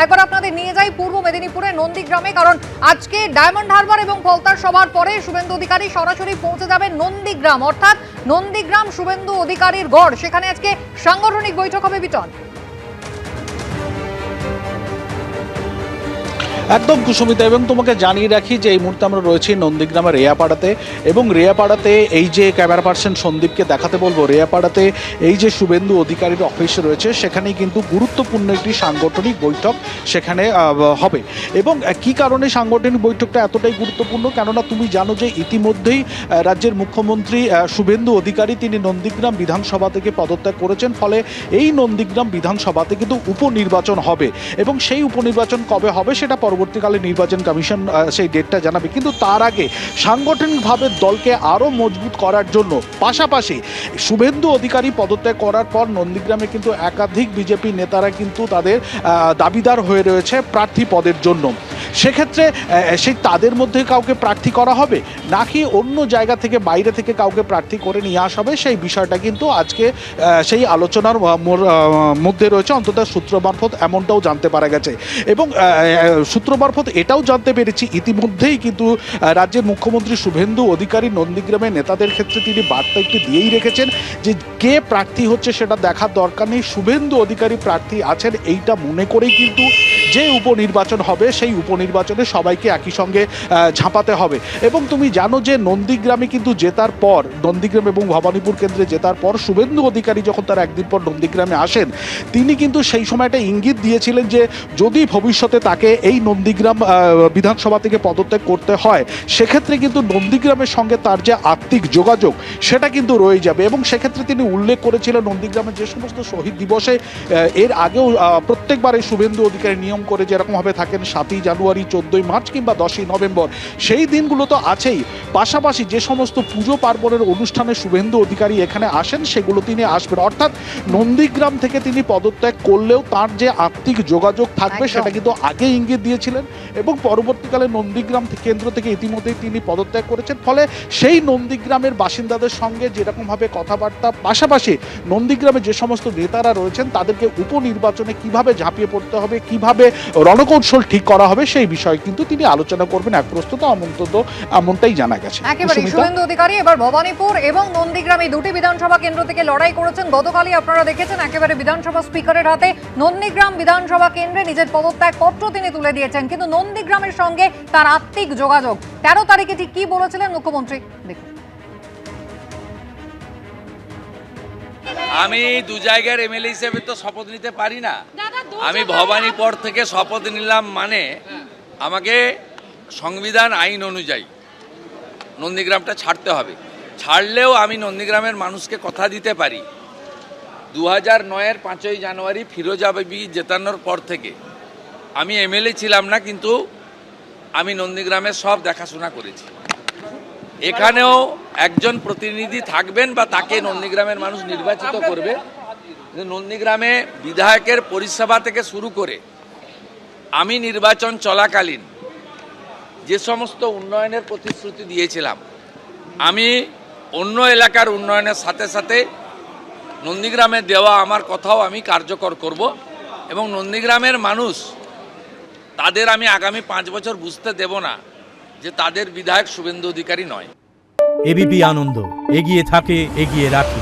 আরেকবার আপনাদের নিয়ে যাই পূর্ব মেদিনীপুরের নন্দীগ্রামে, কারণ আজকে ডায়মন্ড হারবার এবং ফলতার সভার পরে শুভেন্দু অধিকারী সরাসরি পৌঁছে যাবেন নন্দীগ্রাম, অর্থাৎ নন্দীগ্রাম শুভেন্দু অধিকারীর গড়। সেখানে আজকে সাংগঠনিক বৈঠক হবে বিটন। একদম কুসুমিতা, এবং তোমাকে জানিয়ে রাখি যে এই মুহূর্তে আমরা রয়েছি নন্দীগ্রামের রেয়াপাড়াতে, এবং রেয়াপাড়াতে এই যে ক্যামেরা পার্সন সন্দীপকে দেখাতে বলবো, রেয়াপাড়াতে এই যে শুভেন্দু অধিকারীর অফিস রয়েছে সেখানেই কিন্তু গুরুত্বপূর্ণ একটি সাংগঠনিক বৈঠক সেখানে হবে। এবং কি কারণে সাংগঠনিক বৈঠকটা এতটাই গুরুত্বপূর্ণ, কেননা তুমি জানো যে ইতিমধ্যেই রাজ্যের মুখ্যমন্ত্রী শুভেন্দু অধিকারী তিনি নন্দীগ্রাম বিধানসভা থেকে পদত্যাগ করেছেন, ফলে এই নন্দীগ্রাম বিধানসভাতে কিন্তু উপনির্বাচন হবে, এবং সেই উপনির্বাচন কবে হবে সেটা পরবর্তীকালে নির্বাচন কমিশন সেই ডেটটা জানাবে। কিন্তু তার আগে সাংগঠনিকভাবে দলকে আরও মজবুত করার জন্য পাশাপাশি শুভেন্দু অধিকারী পদত্যাগ করার পর নন্দীগ্রামে কিন্তু একাধিক বিজেপি নেতারা কিন্তু তাদের দাবিদার হয়ে রয়েছে প্রার্থী পদের জন্য। সেক্ষেত্রে সেই তাদের মধ্যে কাউকে প্রার্থী করা হবে নাকি অন্য জায়গা থেকে বাইরে থেকে কাউকে প্রার্থী করে নিয়ে আসা হবে, সেই বিষয়টা কিন্তু আজকে সেই আলোচনার মধ্যে রয়েছে, অন্তত সূত্র মারফত এমনটাও জানতে পারা গেছে। এবং সূত্র মারফত এটাও জানতে পেরেছি ইতিমধ্যেই কিন্তু রাজ্যের মুখ্যমন্ত্রী শুভেন্দু অধিকারী নন্দীগ্রামের নেতাদের ক্ষেত্রে তিনি বার্তা একটি দিয়েই রেখেছেন যে কে প্রার্থী হচ্ছে সেটা দেখার দরকার নেই, শুভেন্দু অধিকারী প্রার্থী আছেন এইটা মনে করেই কিন্তু যে উপনির্বাচন হবে সেই উপনির্বাচনে সবাইকে একই সঙ্গে ঝাঁপাতে হবে। এবং তুমি জানো যে নন্দীগ্রামে কিন্তু জেতার পর, নন্দীগ্রাম এবং ভবানীপুর কেন্দ্রে জেতার পর শুভেন্দু অধিকারী যখন তার একদিন পর নন্দীগ্রামে আসেন, তিনি কিন্তু সেই সময়টা ইঙ্গিত দিয়েছিলেন যে যদি ভবিষ্যতে তাকে এই নন্দীগ্রাম বিধানসভা থেকে পদত্যাগ করতে হয় সেক্ষেত্রে কিন্তু নন্দীগ্রামের সঙ্গে তার যে আত্মিক যোগাযোগ সেটা কিন্তু রয়ে যাবে। এবং সেক্ষেত্রে তিনি উল্লেখ করেছিলেন নন্দীগ্রামের যে সমস্ত শহীদ দিবসে এর আগেও প্রত্যেকবার এই শুভেন্দু অধিকারী নিয়ম করে যেরকমভাবে থাকেন 7ই জানুয়ারি, 14ই মার্চ কিংবা 10ই নভেম্বর, সেই দিনগুলো তো আছেই, পাশাপাশি যে সমস্ত পুজো পার্বণের অনুষ্ঠানে শুভেন্দু অধিকারী এখানে আসেন সেগুলো তিনি আসবেন। অর্থাৎ নন্দীগ্রাম থেকে তিনি পদত্যাগ করলেও তার যে আত্মিক যোগাযোগ থাকবে সেটা কিন্তু আগে ইঙ্গিত দিয়েছিলেন, এবং পরবর্তীকালে নন্দীগ্রাম কেন্দ্র থেকে ইতিমধ্যেই তিনি পদত্যাগ করেছেন। ফলে সেই নন্দীগ্রামের বাসিন্দাদের সঙ্গে যেরকমভাবে কথাবার্তা, পাশাপাশি নন্দীগ্রামে যে সমস্ত নেতারা রয়েছেন তাদেরকে উপনির্বাচনে কিভাবে ঝাঁপিয়ে পড়তে হবে, কিভাবে রণকৌশল ঠিক করা হবে সেই বিষয়ে কিন্তু তিনি আলোচনা করবেন এক প্রস্তুত অন্তত এমনটাই জানা গেছে। একেবারে শুভেন্দু অধিকারী এবার ভবানীপুর এবং নন্দীগ্রাম এই দুটি বিধানসভা কেন্দ্র থেকে লড়াই করেছেন। গতকালই আপনারা দেখেছেন একেবারে বিধানসভা স্পিকারের হাতে নন্দীগ্রাম বিধানসভা কেন্দ্রে নিজের পদত্যাগ পত্র তিনি তুলে দিয়েছেন, কিন্তু নন্দীগ্রামের সঙ্গে তার আত্মিক যোগাযোগ। 13 তারিখে ঠিক কি বলেছিলেন মুখ্যমন্ত্রী দেখুন। আমি দু জায়গার এমএলএ হিসেবে তো শপথ নিতে পারি না। আমি ভবানীপুর থেকে শপথ নিলাম, মানে আমাকে সংবিধান আইন অনুযায়ী নন্দীগ্রামটা ছাড়তে হবে। ছাড়লেও আমি নন্দীগ্রামের মানুষকে কথা দিতে পারি 2009-এর 5ই জানুয়ারি ফিরোজা বিবি জেতানোর পর থেকে আমি এমএলএ ছিলাম না, কিন্তু আমি নন্দীগ্রামের সব দেখাশোনা করেছি। এখানেও একজন প্রতিনিধি থাকবেন বা তাকে নন্দীগ্রামের মানুষ নির্বাচিত করবে। নন্দীগ্রামে বিধায়কের পরিষেবা থেকে শুরু করে আমি নির্বাচন চলাকালীন যে সমস্ত উন্নয়নের প্রতিশ্রুতি দিয়েছিলাম, আমি অন্য এলাকার উন্নয়নের সাথে সাথে নন্দীগ্রামে দেওয়া আমার কথাও আমি কার্যকর করব। এবং নন্দীগ্রামের মানুষ তাদের আমি আগামী 5 বছর বুঝতে দেব না যে তাদের বিধায়ক শুভেন্দু অধিকারী নয়। এবিপি আনন্দ, এগিয়ে থাকে, এগিয়ে রাখে।